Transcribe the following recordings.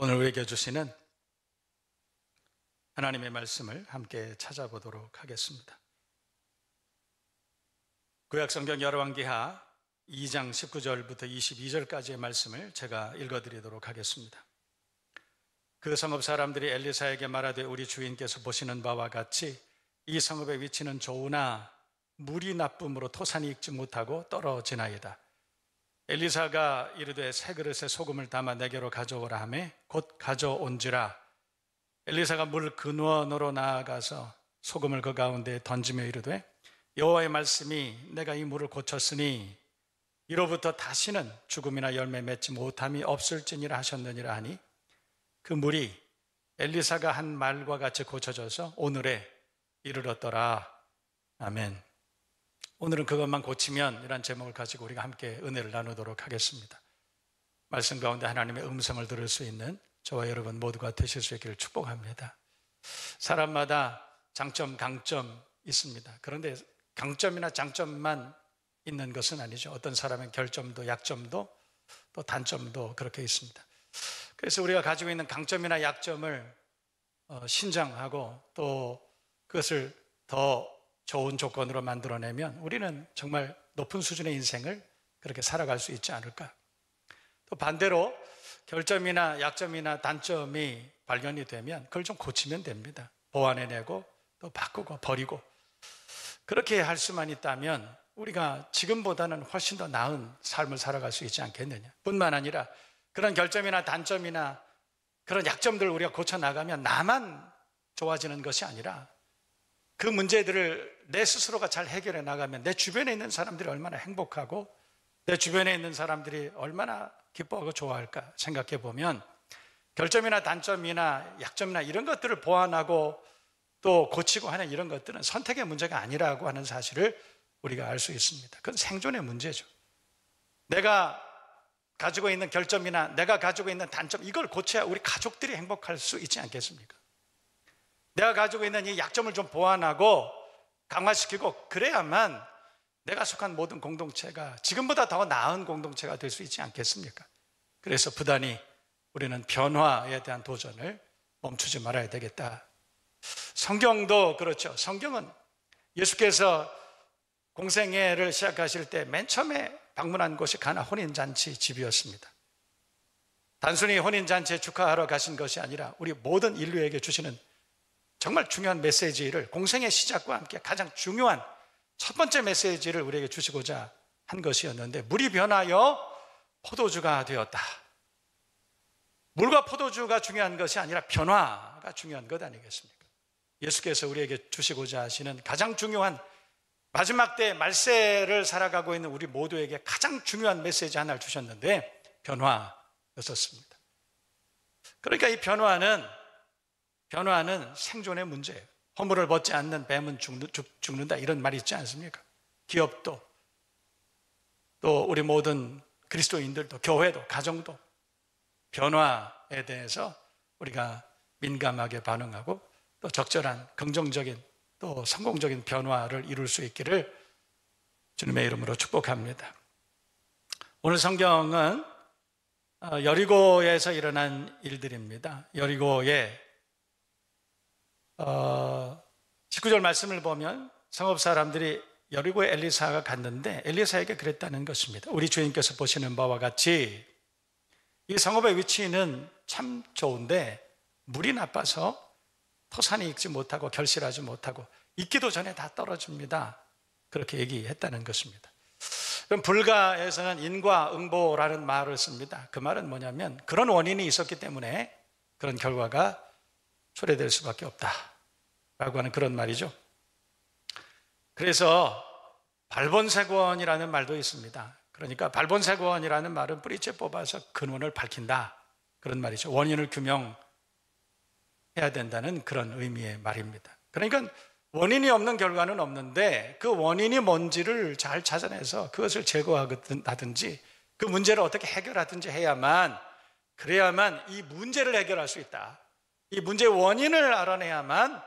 오늘 우리에게 주시는 하나님의 말씀을 함께 찾아보도록 하겠습니다. 구약성경 열왕기하 2장 19절부터 22절까지의 말씀을 제가 읽어드리도록 하겠습니다. 그 성읍 사람들이 엘리사에게 말하되 우리 주인께서 보시는 바와 같이 이 성읍의 위치는 좋으나 물이 나쁨으로 토산이 익지 못하고 떨어지나이다. 엘리사가 이르되 새 그릇에 소금을 담아 내게로 가져오라 하매 곧 가져온지라. 엘리사가 물 근원으로 나아가서 소금을 그 가운데 던지며 이르되 여호와의 말씀이 내가 이 물을 고쳤으니 이로부터 다시는 죽음이나 열매 맺지 못함이 없을지니라 하셨느니라 하니 그 물이 엘리사가 한 말과 같이 고쳐져서 오늘에 이르렀더라. 아멘. 오늘은 그것만 고치면 이란 제목을 가지고 우리가 함께 은혜를 나누도록 하겠습니다. 말씀 가운데 하나님의 음성을 들을 수 있는 저와 여러분 모두가 되실 수 있기를 축복합니다. 사람마다 장점, 강점 있습니다. 그런데 강점이나 장점만 있는 것은 아니죠. 어떤 사람은 결점도 약점도 또 단점도 그렇게 있습니다. 그래서 우리가 가지고 있는 강점이나 약점을 신장하고 또 그것을 더 좋은 조건으로 만들어내면 우리는 정말 높은 수준의 인생을 그렇게 살아갈 수 있지 않을까. 또 반대로 결점이나 약점이나 단점이 발견이 되면 그걸 좀 고치면 됩니다. 보완해내고 또 바꾸고 버리고 그렇게 할 수만 있다면 우리가 지금보다는 훨씬 더 나은 삶을 살아갈 수 있지 않겠느냐. 뿐만 아니라 그런 결점이나 단점이나 그런 약점들을 우리가 고쳐나가면 나만 좋아지는 것이 아니라 그 문제들을 내 스스로가 잘 해결해 나가면 내 주변에 있는 사람들이 얼마나 행복하고 내 주변에 있는 사람들이 얼마나 기뻐하고 좋아할까 생각해 보면 결점이나 단점이나 약점이나 이런 것들을 보완하고 또 고치고 하는 이런 것들은 선택의 문제가 아니라고 하는 사실을 우리가 알 수 있습니다. 그건 생존의 문제죠. 내가 가지고 있는 결점이나 내가 가지고 있는 단점 이걸 고쳐야 우리 가족들이 행복할 수 있지 않겠습니까? 내가 가지고 있는 이 약점을 좀 보완하고 강화시키고 그래야만 내가 속한 모든 공동체가 지금보다 더 나은 공동체가 될 수 있지 않겠습니까? 그래서 부단히 우리는 변화에 대한 도전을 멈추지 말아야 되겠다. 성경도 그렇죠. 성경은 예수께서 공생애를 시작하실 때 맨 처음에 방문한 곳이 가나 혼인잔치 집이었습니다. 단순히 혼인잔치에 축하하러 가신 것이 아니라 우리 모든 인류에게 주시는 정말 중요한 메시지를 공생의 시작과 함께 가장 중요한 첫 번째 메시지를 우리에게 주시고자 한 것이었는데 물이 변하여 포도주가 되었다. 물과 포도주가 중요한 것이 아니라 변화가 중요한 것 아니겠습니까? 예수께서 우리에게 주시고자 하시는 가장 중요한 마지막 때 말세를 살아가고 있는 우리 모두에게 가장 중요한 메시지 하나를 주셨는데 변화였었습니다. 그러니까 이 변화는 생존의 문제예요. 허물을 벗지 않는 뱀은 죽는다 이런 말이 있지 않습니까? 기업도 또 우리 모든 그리스도인들도 교회도 가정도 변화에 대해서 우리가 민감하게 반응하고 또 적절한 긍정적인 또 성공적인 변화를 이룰 수 있기를 주님의 이름으로 축복합니다. 오늘 성경은 여리고에서 일어난 일들입니다. 여리고에 19절 말씀을 보면 성읍 사람들이 여리고에 엘리사가 갔는데 엘리사에게 그랬다는 것입니다. 우리 주인께서 보시는 바와 같이 이 성읍의 위치는 참 좋은데 물이 나빠서 토산이 익지 못하고 결실하지 못하고 익기도 전에 다 떨어집니다. 그렇게 얘기했다는 것입니다. 그럼 불가에서는 인과응보라는 말을 씁니다. 그 말은 뭐냐면 그런 원인이 있었기 때문에 그런 결과가 초래될 수밖에 없다라고 하는 그런 말이죠. 그래서 발본색원이라는 말도 있습니다. 그러니까 발본색원이라는 말은 뿌리째 뽑아서 근원을 밝힌다 그런 말이죠. 원인을 규명해야 된다는 그런 의미의 말입니다. 그러니까 원인이 없는 결과는 없는데 그 원인이 뭔지를 잘 찾아내서 그것을 제거하든지 그 문제를 어떻게 해결하든지 그래야만 이 문제를 해결할 수 있다. 이 문제의 원인을 알아내야만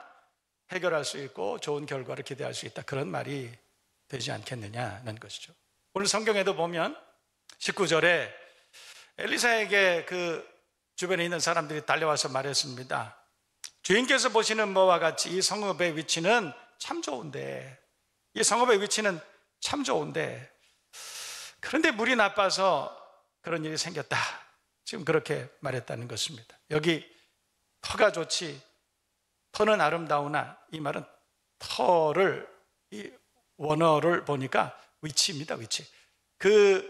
해결할 수 있고 좋은 결과를 기대할 수 있다. 그런 말이 되지 않겠느냐는 것이죠. 오늘 성경에도 보면 19절에 엘리사에게 그 주변에 있는 사람들이 달려와서 말했습니다. 주인께서 보시는 바와 같이 이 성읍의 위치는 참 좋은데, 이 성읍의 위치는 참 좋은데, 그런데 물이 나빠서 그런 일이 생겼다. 지금 그렇게 말했다는 것입니다. 여기 터가 좋지, 터는 아름다우나, 이 말은 터를, 이 원어를 보니까 위치입니다. 위치. 그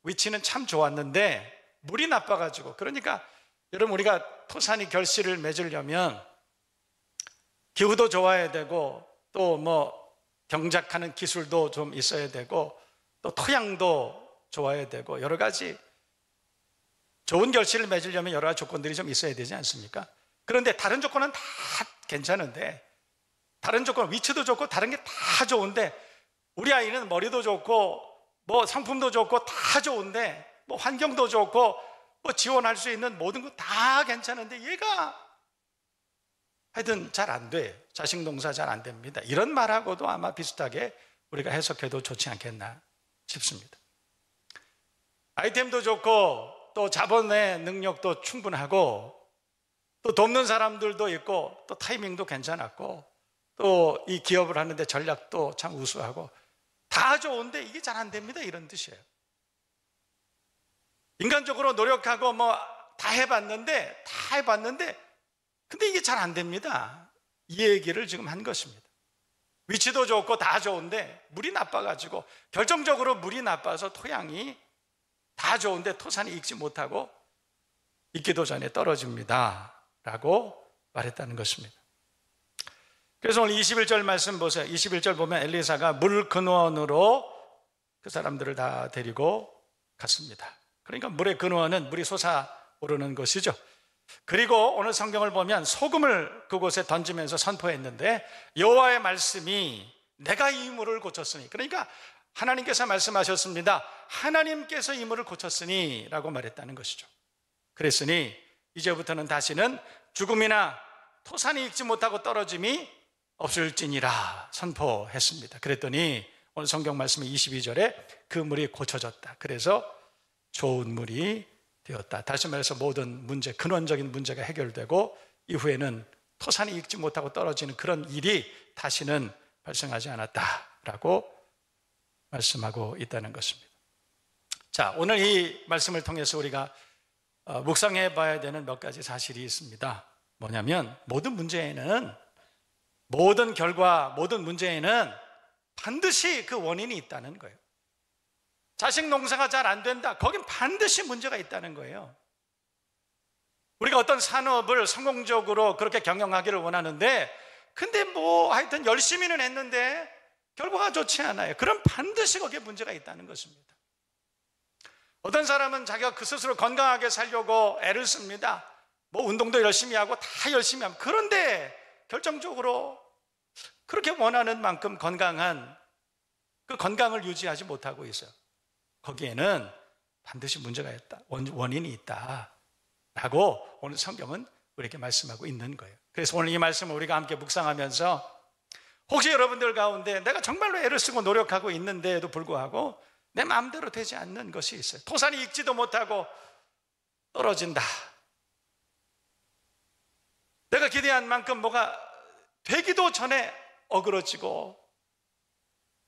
위치는 참 좋았는데 물이 나빠가지고, 그러니까 여러분, 우리가 토산이 결실을 맺으려면 기후도 좋아야 되고, 또 뭐 경작하는 기술도 좀 있어야 되고, 또 토양도 좋아야 되고, 여러 가지 좋은 결실을 맺으려면 여러 가지 조건들이 좀 있어야 되지 않습니까? 그런데 다른 조건은 다 괜찮은데, 다른 조건, 위치도 좋고 다른 게 다 좋은데, 우리 아이는 머리도 좋고 뭐 상품도 좋고 다 좋은데, 뭐 환경도 좋고 뭐 지원할 수 있는 모든 거 다 괜찮은데 얘가 하여튼 잘 안 돼. 자식 농사 잘 안 됩니다. 이런 말하고도 아마 비슷하게 우리가 해석해도 좋지 않겠나 싶습니다. 아이템도 좋고 또 자본의 능력도 충분하고 또 돕는 사람들도 있고 또 타이밍도 괜찮았고 또 이 기업을 하는데 전략도 참 우수하고 다 좋은데 이게 잘 안 됩니다, 이런 뜻이에요. 인간적으로 노력하고 뭐 다 해봤는데 근데 이게 잘 안 됩니다. 이 얘기를 지금 한 것입니다. 위치도 좋고 다 좋은데 물이 나빠가지고, 결정적으로 물이 나빠서 토양이 다 좋은데 토산이 익지 못하고 익기도 전에 떨어집니다 라고 말했다는 것입니다. 그래서 오늘 21절 말씀 보세요. 21절 보면 엘리사가 물 근원으로 그 사람들을 다 데리고 갔습니다. 그러니까 물의 근원은 물이 솟아오르는 것이죠. 그리고 오늘 성경을 보면 소금을 그곳에 던지면서 선포했는데, 여호와의 말씀이 내가 이 물을 고쳤으니, 그러니까 하나님께서 말씀하셨습니다. 하나님께서 이 물을 고쳤으니 라고 말했다는 것이죠. 그랬으니 이제부터는 다시는 죽음이나 토산이 익지 못하고 떨어짐이 없을지니라 선포했습니다. 그랬더니 오늘 성경 말씀의 22절에 그 물이 고쳐졌다. 그래서 좋은 물이 되었다. 다시 말해서 모든 문제, 근원적인 문제가 해결되고 이후에는 토산이 익지 못하고 떨어지는 그런 일이 다시는 발생하지 않았다라고 말씀하고 있다는 것입니다. 자, 오늘 이 말씀을 통해서 우리가 묵상해 봐야 되는 몇 가지 사실이 있습니다. 뭐냐면 모든 문제에는, 모든 결과, 모든 문제에는 반드시 그 원인이 있다는 거예요. 자식 농사가 잘 안 된다, 거긴 반드시 문제가 있다는 거예요. 우리가 어떤 산업을 성공적으로 그렇게 경영하기를 원하는데, 근데 뭐 하여튼 열심히는 했는데 결과가 좋지 않아요. 그럼 반드시 거기에 문제가 있다는 것입니다. 어떤 사람은 자기가 그 스스로 건강하게 살려고 애를 씁니다. 뭐 운동도 열심히 하고 다 열심히 합니다. 그런데 결정적으로 그렇게 원하는 만큼 건강한 그 건강을 유지하지 못하고 있어요. 거기에는 반드시 문제가 있다, 원인이 있다라고 오늘 성경은 우리에게 말씀하고 있는 거예요. 그래서 오늘 이 말씀을 우리가 함께 묵상하면서, 혹시 여러분들 가운데 내가 정말로 애를 쓰고 노력하고 있는데도 불구하고 내 마음대로 되지 않는 것이 있어요. 토산이 익지도 못하고 떨어진다. 내가 기대한 만큼 뭐가 되기도 전에 어그러지고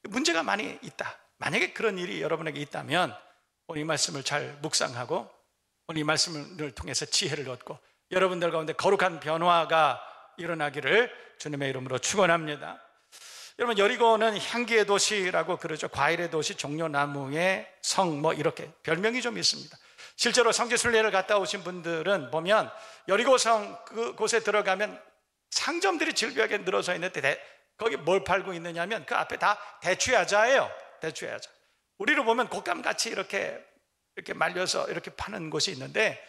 문제가 많이 있다. 만약에 그런 일이 여러분에게 있다면 오늘 이 말씀을 잘 묵상하고 오늘 이 말씀을 통해서 지혜를 얻고 여러분들 가운데 거룩한 변화가 일어나기를 주님의 이름으로 축원합니다. 여러분, 여리고는 향기의 도시라고 그러죠. 과일의 도시, 종려나무의 성, 뭐 이렇게 별명이 좀 있습니다. 실제로 성지순례를 갔다 오신 분들은 보면 여리고성 그곳에 들어가면 상점들이 질비하게 늘어서 있는데 거기 뭘 팔고 있느냐면 그 앞에 다 대추야자예요. 대추야자. 우리로 보면 곶감같이 이렇게 말려서 이렇게 파는 곳이 있는데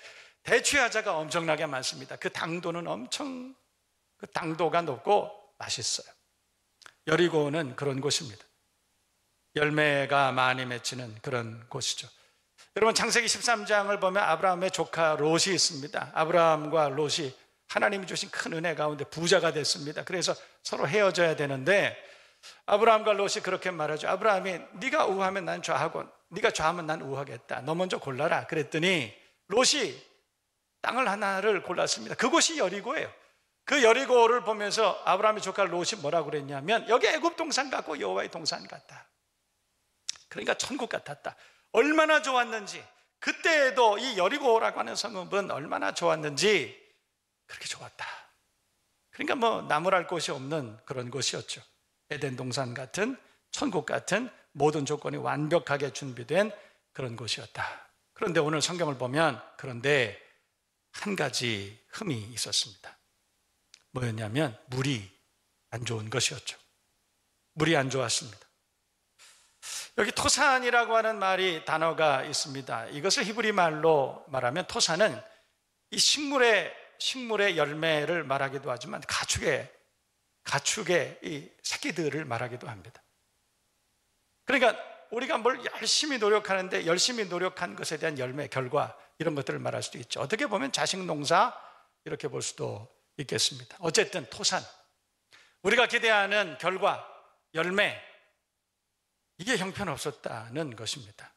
대추야자가 엄청나게 많습니다. 그 당도는 엄청, 그 당도가 높고 맛있어요. 여리고는 그런 곳입니다. 열매가 많이 맺히는 그런 곳이죠. 여러분, 창세기 13장을 보면 아브라함의 조카 롯이 있습니다. 아브라함과 롯이 하나님이 주신 큰 은혜 가운데 부자가 됐습니다. 그래서 서로 헤어져야 되는데 아브라함과 롯이 그렇게 말하죠. 아브라함이 네가 우하면 난 좌하고 네가 좌하면 난 우하겠다. 너 먼저 골라라. 그랬더니 롯이 땅을 하나를 골랐습니다. 그곳이 여리고예요. 그 여리고를 보면서 아브라함의 조카 롯이 뭐라고 그랬냐면 여기 애굽 동산 같고 여호와의 동산 같다. 그러니까 천국 같았다. 얼마나 좋았는지, 그때에도 이 여리고라고 하는 성읍은 얼마나 좋았는지 그렇게 좋았다. 그러니까 뭐 나무랄 곳이 없는 그런 곳이었죠. 에덴 동산 같은, 천국 같은 모든 조건이 완벽하게 준비된 그런 곳이었다. 그런데 오늘 성경을 보면 그런데 한 가지 흠이 있었습니다. 뭐였냐면 물이 안 좋은 것이었죠. 물이 안 좋았습니다. 여기 토산이라고 하는 단어가 있습니다. 이것을 히브리 말로 말하면 토산은 이 식물의 열매를 말하기도 하지만 가축의 이 새끼들을 말하기도 합니다. 그러니까 우리가 뭘 열심히 노력하는데 열심히 노력한 것에 대한 열매, 결과 이런 것들을 말할 수도 있죠. 어떻게 보면 자식 농사 이렇게 볼 수도 있겠습니다. 어쨌든 토산, 우리가 기대하는 결과, 열매, 이게 형편없었다는 것입니다.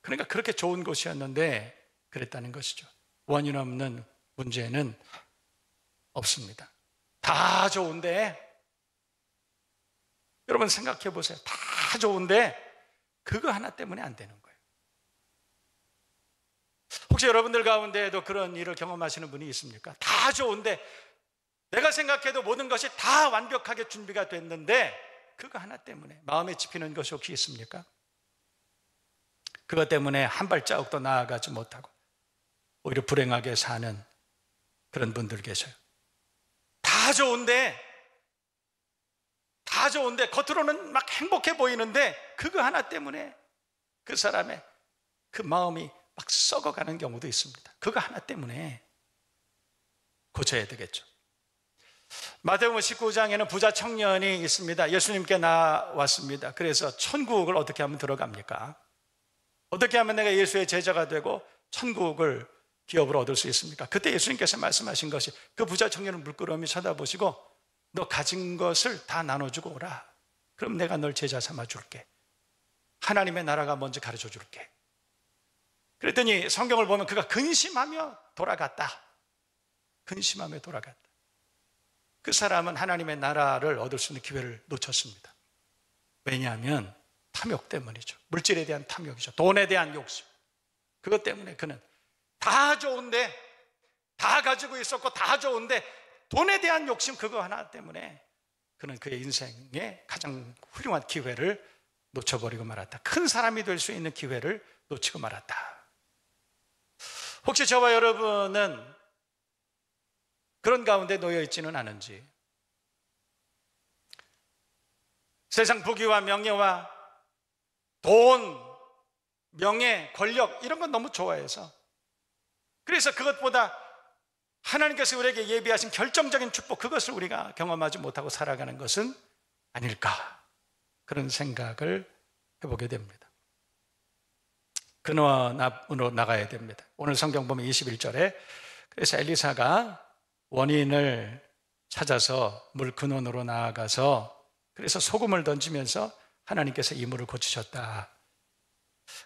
그러니까 그렇게 좋은 곳이었는데 그랬다는 것이죠. 원인 없는 문제는 없습니다. 다 좋은데, 여러분 생각해 보세요. 다 좋은데 그거 하나 때문에 안 되는 거예요. 혹시 여러분들 가운데에도 그런 일을 경험하시는 분이 있습니까? 다 좋은데, 내가 생각해도 모든 것이 다 완벽하게 준비가 됐는데 그거 하나 때문에 마음에 집히는 것이 혹시 있습니까? 그것 때문에 한 발자국도 나아가지 못하고 오히려 불행하게 사는 그런 분들 계셔요. 다 좋은데 겉으로는 막 행복해 보이는데 그거 하나 때문에 그 사람의 그 마음이 막 썩어가는 경우도 있습니다. 그거 하나 때문에 고쳐야 되겠죠. 마태복음 19장에는 부자 청년이 있습니다. 예수님께 나왔습니다. 그래서 천국을 어떻게 하면 들어갑니까? 어떻게 하면 내가 예수의 제자가 되고 천국을 기업으로 얻을 수 있습니까? 그때 예수님께서 말씀하신 것이, 그 부자 청년을 물끄러미 쳐다보시고 너 가진 것을 다 나눠주고 오라. 그럼 내가 널 제자 삼아 줄게. 하나님의 나라가 뭔지 가르쳐 줄게. 그랬더니 성경을 보면 그가 근심하며 돌아갔다. 근심하며 돌아갔다. 그 사람은 하나님의 나라를 얻을 수 있는 기회를 놓쳤습니다. 왜냐하면 탐욕 때문이죠. 물질에 대한 탐욕이죠. 돈에 대한 욕심. 그것 때문에 그는 다 좋은데, 다 가지고 있었고 다 좋은데 돈에 대한 욕심, 그거 하나 때문에 그는 그의 인생의 가장 훌륭한 기회를 놓쳐버리고 말았다. 큰 사람이 될 수 있는 기회를 놓치고 말았다. 혹시 저와 여러분은 그런 가운데 놓여 있지는 않은지, 세상 부귀와 명예와 돈, 명예, 권력 이런 건 너무 좋아해서, 그래서 그것보다 하나님께서 우리에게 예비하신 결정적인 축복, 그것을 우리가 경험하지 못하고 살아가는 것은 아닐까, 그런 생각을 해보게 됩니다. 근원으로 나가야 됩니다. 오늘 성경 보면 21절에 그래서 엘리사가 원인을 찾아서 물 근원으로 나아가서 그래서 소금을 던지면서 하나님께서 이 물을 고치셨다.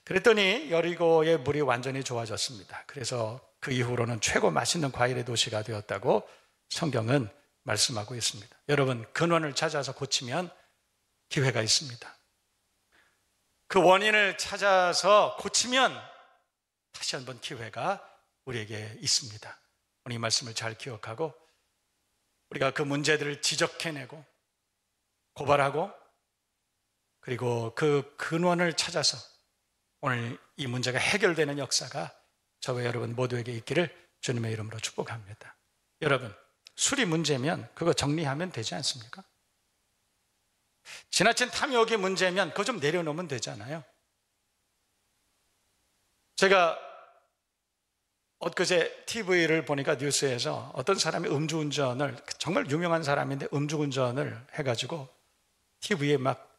그랬더니 여리고의 물이 완전히 좋아졌습니다. 그래서 그 이후로는 최고 맛있는 과일의 도시가 되었다고 성경은 말씀하고 있습니다. 여러분, 근원을 찾아서 고치면 기회가 있습니다. 그 원인을 찾아서 고치면 다시 한번 기회가 우리에게 있습니다. 오늘 이 말씀을 잘 기억하고 우리가 그 문제들을 지적해내고 고발하고 그리고 그 근원을 찾아서 오늘 이 문제가 해결되는 역사가 저와 여러분 모두에게 있기를 주님의 이름으로 축복합니다. 여러분, 술이 문제면 그거 정리하면 되지 않습니까? 지나친 탐욕이 문제면 그거 좀 내려놓으면 되잖아요. 제가 엊그제 TV를 보니까 뉴스에서 어떤 사람이 음주운전을, 정말 유명한 사람인데 음주운전을 해가지고 TV에 막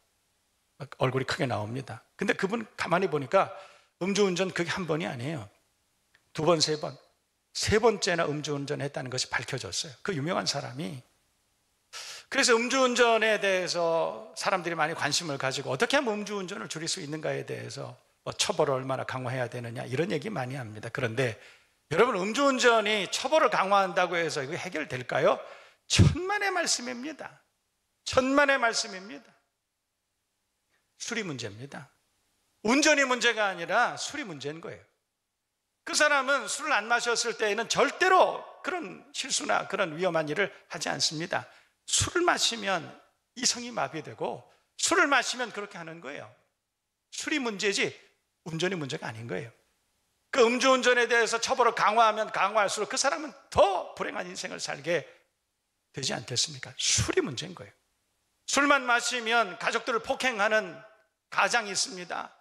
얼굴이 크게 나옵니다. 근데 그분 가만히 보니까 음주운전 그게 한 번이 아니에요. 두 번, 세 번, 세 번째나 음주운전 했다는 것이 밝혀졌어요. 그 유명한 사람이. 그래서 음주운전에 대해서 사람들이 많이 관심을 가지고 어떻게 하면 음주운전을 줄일 수 있는가에 대해서 처벌을 얼마나 강화해야 되느냐 이런 얘기 많이 합니다. 그런데 여러분, 음주운전이 처벌을 강화한다고 해서 이거 해결될까요? 천만의 말씀입니다. 천만의 말씀입니다. 술이 문제입니다. 운전이 문제가 아니라 술이 문제인 거예요. 그 사람은 술을 안 마셨을 때에는 절대로 그런 실수나 그런 위험한 일을 하지 않습니다. 술을 마시면 이성이 마비되고 술을 마시면 그렇게 하는 거예요. 술이 문제지 운전이 문제가 아닌 거예요. 그 음주운전에 대해서 처벌을 강화하면 강화할수록 그 사람은 더 불행한 인생을 살게 되지 않겠습니까? 술이 문제인 거예요. 술만 마시면 가족들을 폭행하는 가장이 있습니다.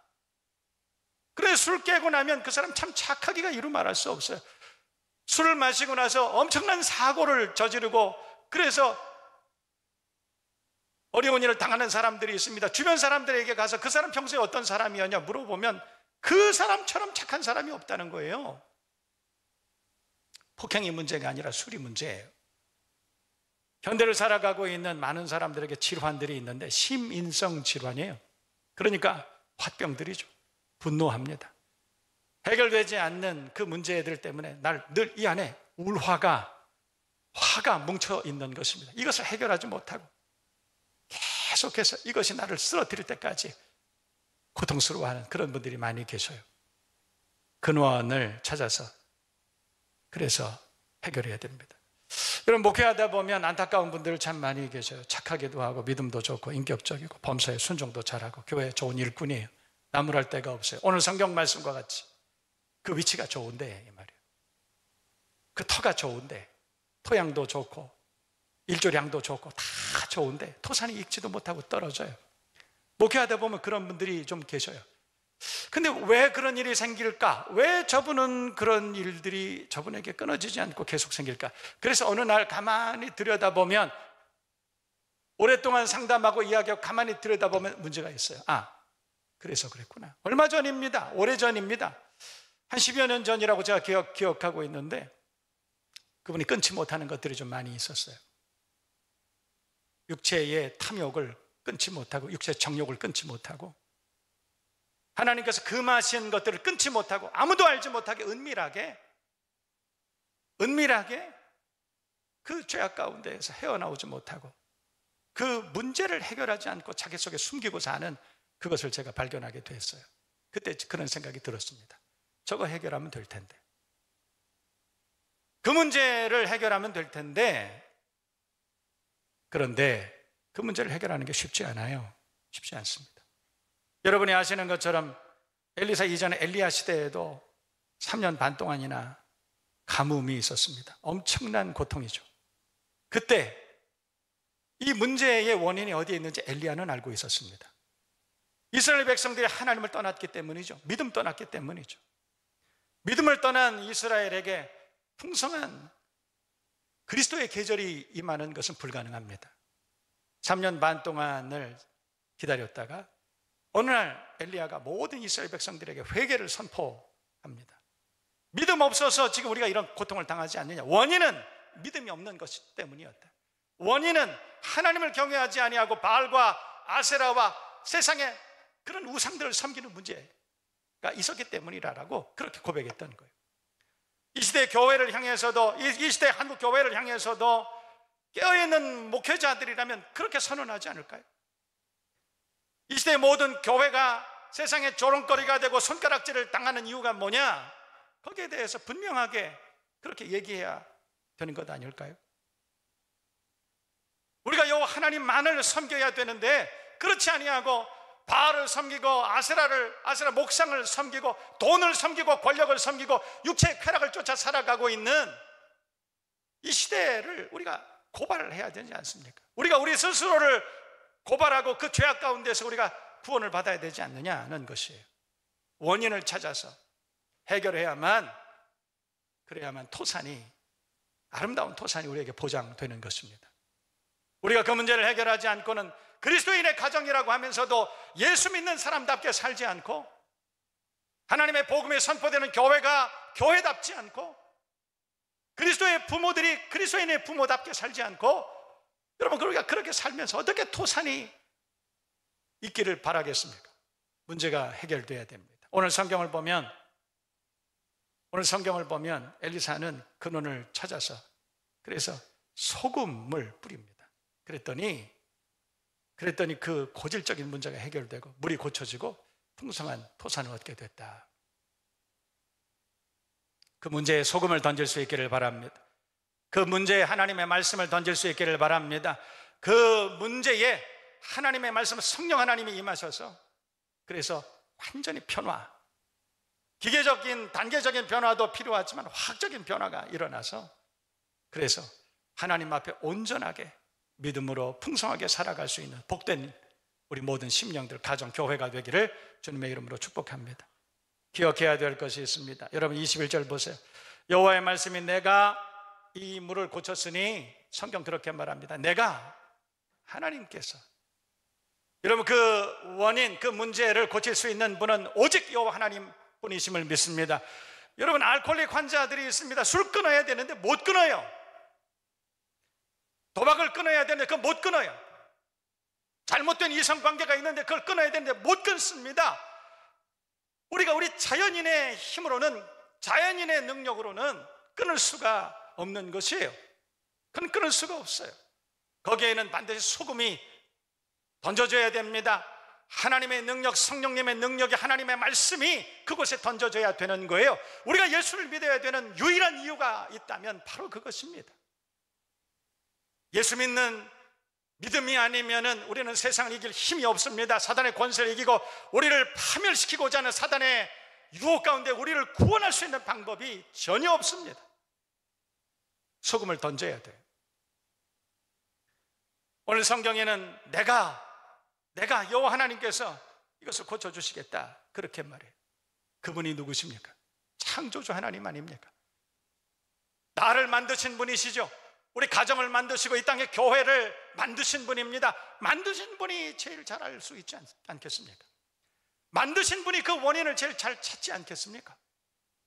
그래서 술 깨고 나면 그 사람 참 착하기가 이루 말할 수 없어요. 술을 마시고 나서 엄청난 사고를 저지르고 그래서 어려운 일을 당하는 사람들이 있습니다. 주변 사람들에게 가서 그 사람 평소에 어떤 사람이었냐 물어보면 그 사람처럼 착한 사람이 없다는 거예요. 폭행이 문제가 아니라 술이 문제예요. 현대를 살아가고 있는 많은 사람들에게 질환들이 있는데 심인성 질환이에요. 그러니까 화병들이죠. 분노합니다. 해결되지 않는 그 문제들 때문에 늘 이 안에 화가 뭉쳐 있는 것입니다. 이것을 해결하지 못하고 계속해서 이것이 나를 쓰러뜨릴 때까지 고통스러워하는 그런 분들이 많이 계셔요. 근원을 찾아서 그래서 해결해야 됩니다. 여러분, 목회하다 보면 안타까운 분들 참 많이 계셔요. 착하기도 하고 믿음도 좋고 인격적이고 범사에 순종도 잘하고 교회 좋은 일꾼이에요. 나무랄 데가 없어요. 오늘 성경 말씀과 같이 그 위치가 좋은데 이 말이에요. 그 터가 좋은데 토양도 좋고 일조량도 좋고 다 좋은데 토산이 익지도 못하고 떨어져요. 목회하다 보면 그런 분들이 좀 계셔요. 근데 왜 그런 일이 생길까? 왜 저분은 그런 일들이 저분에게 끊어지지 않고 계속 생길까? 그래서 어느 날 가만히 들여다보면 오랫동안 상담하고 이야기하고 가만히 들여다보면 문제가 있어요. 그래서 그랬구나. 얼마 전입니다. 오래전입니다. 한 10여 년 전이라고 제가 기억하고 있는데 그분이 끊지 못하는 것들이 좀 많이 있었어요. 육체의 탐욕을 끊지 못하고 육체의 정욕을 끊지 못하고 하나님께서 금하신 것들을 끊지 못하고 아무도 알지 못하게 은밀하게 그 죄악 가운데에서 헤어나오지 못하고 그 문제를 해결하지 않고 자기 속에 숨기고 사는 그것을 제가 발견하게 됐어요. 그때 그런 생각이 들었습니다. 저거 해결하면 될 텐데, 그 문제를 해결하면 될 텐데, 그런데 그 문제를 해결하는 게 쉽지 않아요. 쉽지 않습니다. 여러분이 아시는 것처럼 엘리사 이전에 엘리야 시대에도 3년 반 동안이나 가뭄이 있었습니다. 엄청난 고통이죠. 그때 이 문제의 원인이 어디에 있는지 엘리야는 알고 있었습니다. 이스라엘 백성들이 하나님을 떠났기 때문이죠. 믿음 떠났기 때문이죠. 믿음을 떠난 이스라엘에게 풍성한 그리스도의 계절이 임하는 것은 불가능합니다. 3년 반 동안을 기다렸다가 어느 날 엘리야가 모든 이스라엘 백성들에게 회개를 선포합니다. 믿음 없어서 지금 우리가 이런 고통을 당하지 않느냐. 원인은 믿음이 없는 것 때문이었다. 원인은 하나님을 경외하지 아니하고 바알과 아세라와 세상의 그런 우상들을 섬기는 문제가 있었기 때문이라고 그렇게 고백했던 거예요. 이 시대 교회를 향해서도, 이 시대 한국 교회를 향해서도 깨어있는 목회자들이라면 그렇게 선언하지 않을까요? 이 시대의 모든 교회가 세상의 조롱거리가 되고 손가락질을 당하는 이유가 뭐냐? 거기에 대해서 분명하게 그렇게 얘기해야 되는 것 아닐까요? 우리가 여호와 하나님만을 섬겨야 되는데 그렇지 아니하고 바알을 섬기고 아세라 목상을 섬기고 돈을 섬기고 권력을 섬기고 육체의 쾌락을 쫓아 살아가고 있는 이 시대를 우리가 고발을 해야 되지 않습니까? 우리가 우리 스스로를 고발하고 그 죄악 가운데서 우리가 구원을 받아야 되지 않느냐는 것이에요. 원인을 찾아서 해결해야만, 그래야만 아름다운 토산이 우리에게 보장되는 것입니다. 우리가 그 문제를 해결하지 않고는 그리스도인의 가정이라고 하면서도 예수 믿는 사람답게 살지 않고 하나님의 복음에 선포되는 교회가 교회답지 않고 그리스도의 부모들이 그리스도인의 부모답게 살지 않고, 여러분, 우리가 그렇게 살면서 어떻게 토산이 있기를 바라겠습니까? 문제가 해결돼야 됩니다. 오늘 성경을 보면 오늘 성경을 보면 엘리사는 근원을 찾아서 그래서 소금을 뿌립니다. 그랬더니 그 고질적인 문제가 해결되고 물이 고쳐지고 풍성한 토산을 얻게 됐다. 그 문제에 소금을 던질 수 있기를 바랍니다. 그 문제에 하나님의 말씀을 던질 수 있기를 바랍니다. 그 문제에 하나님의 말씀, 성령 하나님이 임하셔서 그래서 완전히 변화, 기계적인 단계적인 변화도 필요하지만 화학적인 변화가 일어나서 그래서 하나님 앞에 온전하게 믿음으로 풍성하게 살아갈 수 있는 복된 우리 모든 심령들, 가정, 교회가 되기를 주님의 이름으로 축복합니다. 기억해야 될 것이 있습니다. 여러분 21절 보세요. 여호와의 말씀이 내가 이 물을 고쳤으니, 성경 그렇게 말합니다. 내가, 하나님께서. 여러분 그 원인, 그 문제를 고칠 수 있는 분은 오직 여호와 하나님 뿐이심을 믿습니다. 여러분 알코올릭 환자들이 있습니다. 술 끊어야 되는데 못 끊어요. 도박을 끊어야 되는데 그걸 못 끊어요. 잘못된 이성관계가 있는데 그걸 끊어야 되는데 못 끊습니다. 우리 자연인의 힘으로는, 자연인의 능력으로는 끊을 수가 없는 것이에요. 그건 끊을 수가 없어요. 거기에는 반드시 소금이 던져져야 됩니다. 하나님의 능력, 성령님의 능력이, 하나님의 말씀이 그곳에 던져져야 되는 거예요. 우리가 예수를 믿어야 되는 유일한 이유가 있다면 바로 그것입니다. 예수 믿는 믿음이 아니면은 우리는 세상을 이길 힘이 없습니다. 사단의 권세를 이기고 우리를 파멸시키고자 하는 사단의 유혹 가운데 우리를 구원할 수 있는 방법이 전혀 없습니다. 소금을 던져야 돼요. 오늘 성경에는 내가 여호와 하나님께서 이것을 고쳐주시겠다 그렇게 말해요. 그분이 누구십니까? 창조주 하나님 아닙니까? 나를 만드신 분이시죠. 우리 가정을 만드시고 이 땅에 교회를 만드신 분입니다. 만드신 분이 제일 잘 알 수 있지 않겠습니까? 만드신 분이 그 원인을 제일 잘 찾지 않겠습니까?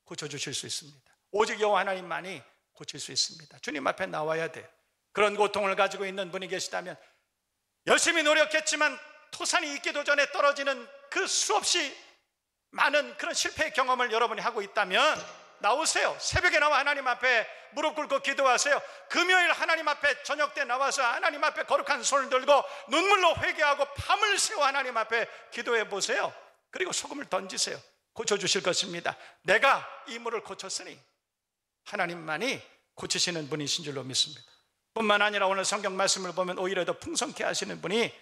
고쳐주실 수 있습니다. 오직 여호와 하나님만이 고칠 수 있습니다. 주님 앞에 나와야 돼요. 그런 고통을 가지고 있는 분이 계시다면, 열심히 노력했지만 토산이 있기도 전에 떨어지는 그 수없이 많은 그런 실패의 경험을 여러분이 하고 있다면 나오세요. 새벽에 나와 하나님 앞에 무릎 꿇고 기도하세요. 금요일 하나님 앞에 저녁 때 나와서 하나님 앞에 거룩한 손을 들고 눈물로 회개하고 밤을 새워 하나님 앞에 기도해 보세요. 그리고 소금을 던지세요. 고쳐주실 것입니다. 내가 이 물을 고쳤으니 하나님만이 고치시는 분이신 줄로 믿습니다. 뿐만 아니라 오늘 성경 말씀을 보면 오히려 더 풍성케 하시는 분이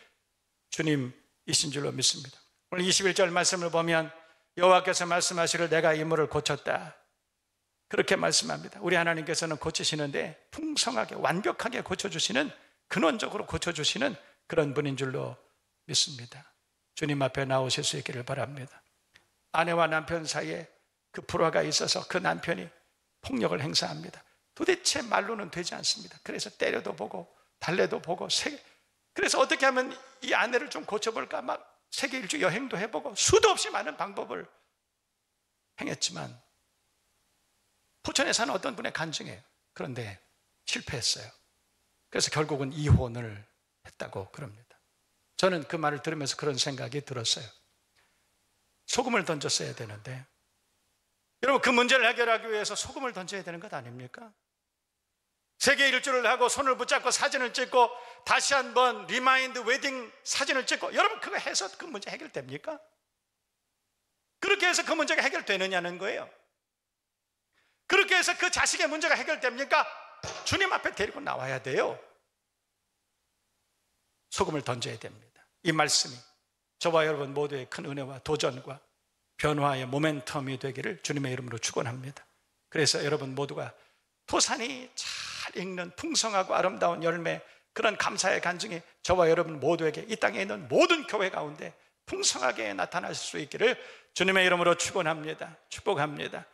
주님이신 줄로 믿습니다. 오늘 21절 말씀을 보면 여호와께서 말씀하시기를 내가 이 물을 고쳤다 그렇게 말씀합니다. 우리 하나님께서는 고치시는데 풍성하게 완벽하게 고쳐주시는, 근원적으로 고쳐주시는 그런 분인 줄로 믿습니다. 주님 앞에 나오실 수 있기를 바랍니다. 아내와 남편 사이에 그 불화가 있어서 그 남편이 폭력을 행사합니다. 도대체 말로는 되지 않습니다. 그래서 때려도 보고 달래도 보고 그래서 어떻게 하면 이 아내를 좀 고쳐볼까 막 세계 일주 여행도 해보고 수도 없이 많은 방법을 행했지만 포천에 사는 어떤 분의 간증이에요. 그런데 실패했어요. 그래서 결국은 이혼을 했다고 그럽니다. 저는 그 말을 들으면서 그런 생각이 들었어요. 소금을 던졌어야 되는데, 여러분 그 문제를 해결하기 위해서 소금을 던져야 되는 것 아닙니까? 세계 일주를 하고 손을 붙잡고 사진을 찍고 다시 한번 리마인드 웨딩 사진을 찍고, 여러분 그거 해서 그 문제 해결됩니까? 그렇게 해서 그 문제가 해결되느냐는 거예요. 그렇게 해서 그 자식의 문제가 해결됩니까? 주님 앞에 데리고 나와야 돼요. 소금을 던져야 됩니다. 이 말씀이 저와 여러분 모두의 큰 은혜와 도전과 변화의 모멘텀이 되기를 주님의 이름으로 축원합니다. 그래서 여러분 모두가 토산이 잘 익는 풍성하고 아름다운 열매, 그런 감사의 간증이 저와 여러분 모두에게 이 땅에 있는 모든 교회 가운데 풍성하게 나타날 수 있기를 주님의 이름으로 축원합니다. 축복합니다.